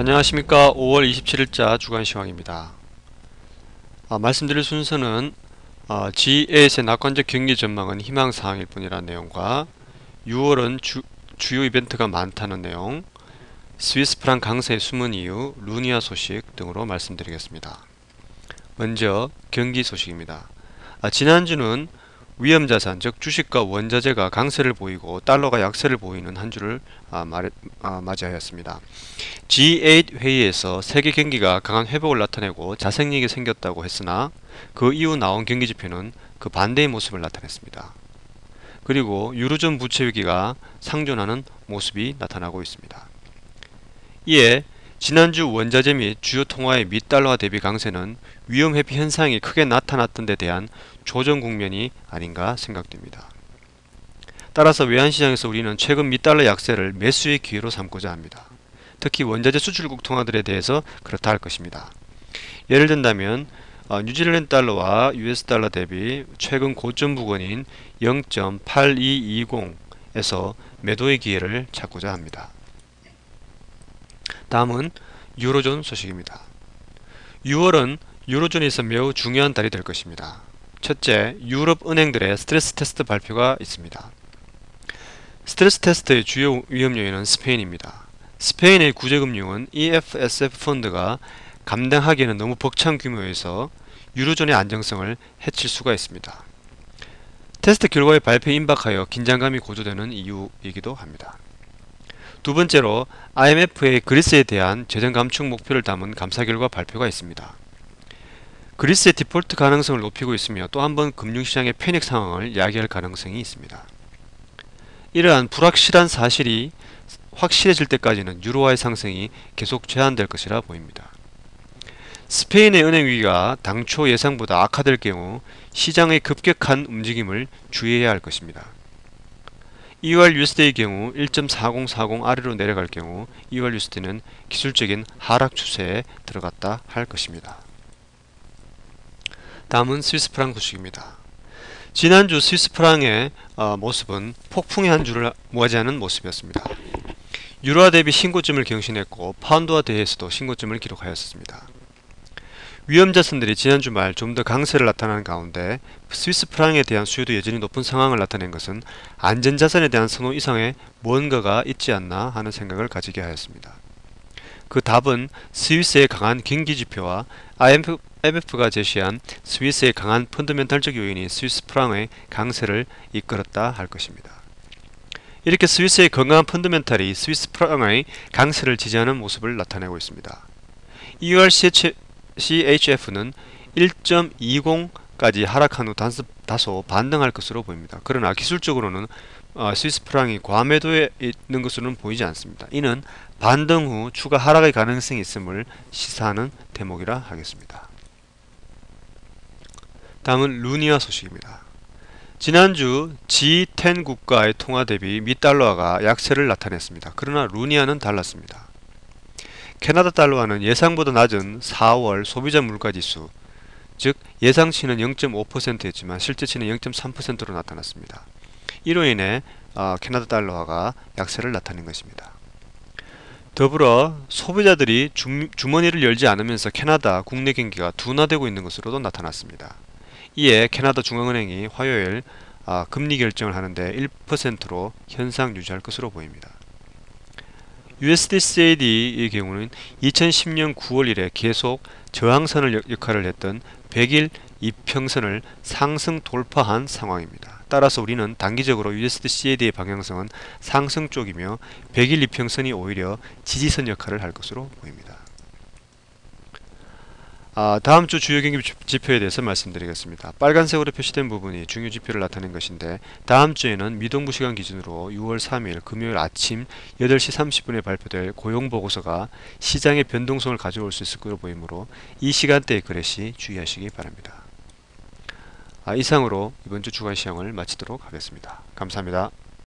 안녕하십니까. 5월 27일자 주간시황입니다. 말씀드릴 순서는 G8의 낙관적 경기 전망은 희망사항일 뿐이라는 내용과 6월은 주요 이벤트가 많다는 내용, 스위스프랑 강세의 숨은 이유, 루니아 소식 등으로 말씀드리겠습니다. 먼저 경기 소식입니다. 지난주는 위험자산, 즉 주식과 원자재가 강세를 보이고 달러가 약세를 보이는 한 주를 맞이하였습니다. G8 회의에서 세계 경기가 강한 회복을 나타내고 자생력이 생겼다고 했으나 그 이후 나온 경기지표는 그 반대의 모습을 나타냈습니다. 그리고 유로존 부채 위기가 상존하는 모습이 나타나고 있습니다. 이에 지난주 원자재 및 주요 통화의 미달러화 대비 강세는 위험 회피 현상이 크게 나타났던 데 대한 조정 국면이 아닌가 생각됩니다. 따라서 외환시장에서 우리는 최근 미달러 약세를 매수의 기회로 삼고자 합니다. 특히 원자재 수출국 통화들에 대해서 그렇다 할 것입니다. 예를 든다면 뉴질랜드 달러와 US 달러 대비 최근 고점 부근인 0.8220에서 매도의 기회를 찾고자 합니다. 다음은 유로존 소식입니다. 6월은 유로존에서 매우 중요한 달이 될 것입니다. 첫째, 유럽 은행들의 스트레스 테스트 발표가 있습니다. 스트레스 테스트의 주요 위험 요인은 스페인입니다. 스페인의 구제금융은 EFSF 펀드가 감당하기에는 너무 벅찬 규모여서 유로존의 안정성을 해칠 수가 있습니다. 테스트 결과의 발표에 임박하여 긴장감이 고조되는 이유이기도 합니다. 두 번째로 IMF의 그리스에 대한 재정 감축 목표를 담은 감사 결과 발표가 있습니다. 그리스의 디폴트 가능성을 높이고 있으며 또 한 번 금융시장의 패닉 상황을 야기할 가능성이 있습니다. 이러한 불확실한 사실이 확실해질 때까지는 유로화의 상승이 계속 제한될 것이라 보입니다. 스페인의 은행 위기가 당초 예상보다 악화될 경우 시장의 급격한 움직임을 주의해야 할 것입니다. 2월 USD의 경우 1.4040 아래로 내려갈 경우 2월 USD는 기술적인 하락 추세에 들어갔다 할 것입니다. 다음은 스위스프랑 소식입니다. 지난주 스위스프랑의 모습은 폭풍의 한 주를 맞이하는 모습이었습니다. 유로화 대비 신고점을 경신했고 파운드화 대회에서도 신고점을 기록하였습니다. 위험자산들이 지난주 말 좀 더 강세를 나타나는 가운데 스위스 프랑에 대한 수요도 여전히 높은 상황을 나타낸 것은 안전자산에 대한 선호 이상의 무언가가 있지 않나 하는 생각을 가지게 하였습니다. 그 답은 스위스의 강한 경기지표와 IMF가 제시한 스위스의 강한 펀더멘탈적 요인이 스위스 프랑의 강세를 이끌었다 할 것입니다. 이렇게 스위스의 건강한 펀더멘탈이 스위스 프랑의 강세를 지지하는 모습을 나타내고 있습니다. 2월 CHF는 1.20까지 하락한 후 다소 반등할 것으로 보입니다. 그러나 기술적으로는 스위스 프랑이 과매도에 있는 것으로는 보이지 않습니다. 이는 반등 후 추가 하락의 가능성이 있음을 시사하는 대목이라 하겠습니다. 다음은 루니아 소식입니다. 지난주 G10 국가의 통화 대비 미달러화가 약세를 나타냈습니다. 그러나 루니아는 달랐습니다. 캐나다 달러화는 예상보다 낮은 4월 소비자 물가지수, 즉 예상치는 0.5%였지만 실제치는 0.3%로 나타났습니다. 이로 인해 캐나다 달러화가 약세를 나타낸 것입니다. 더불어 소비자들이 주머니를 열지 않으면서 캐나다 국내 경기가 둔화되고 있는 것으로도 나타났습니다. 이에 캐나다 중앙은행이 화요일 금리 결정을 하는데 1%로 현상 유지할 것으로 보입니다. USD-CAD의 경우는 2010년 9월 이래 계속 저항선을 역할을 했던 100일 이평선을 상승 돌파한 상황입니다. 따라서 우리는 단기적으로 USD-CAD의 방향성은 상승 쪽이며 100일 이평선이 오히려 지지선 역할을 할 것으로 보입니다. 다음 주 주요 경기 지표에 대해서 말씀드리겠습니다. 빨간색으로 표시된 부분이 중요 지표를 나타낸 것인데 다음 주에는 미동부 시간 기준으로 6월 3일 금요일 아침 8시 30분에 발표될 고용보고서가 시장의 변동성을 가져올 수 있을 것으로 보이므로 이 시간대의 거래 시 주의하시기 바랍니다. 이상으로 이번 주 주간 시황을 마치도록 하겠습니다. 감사합니다.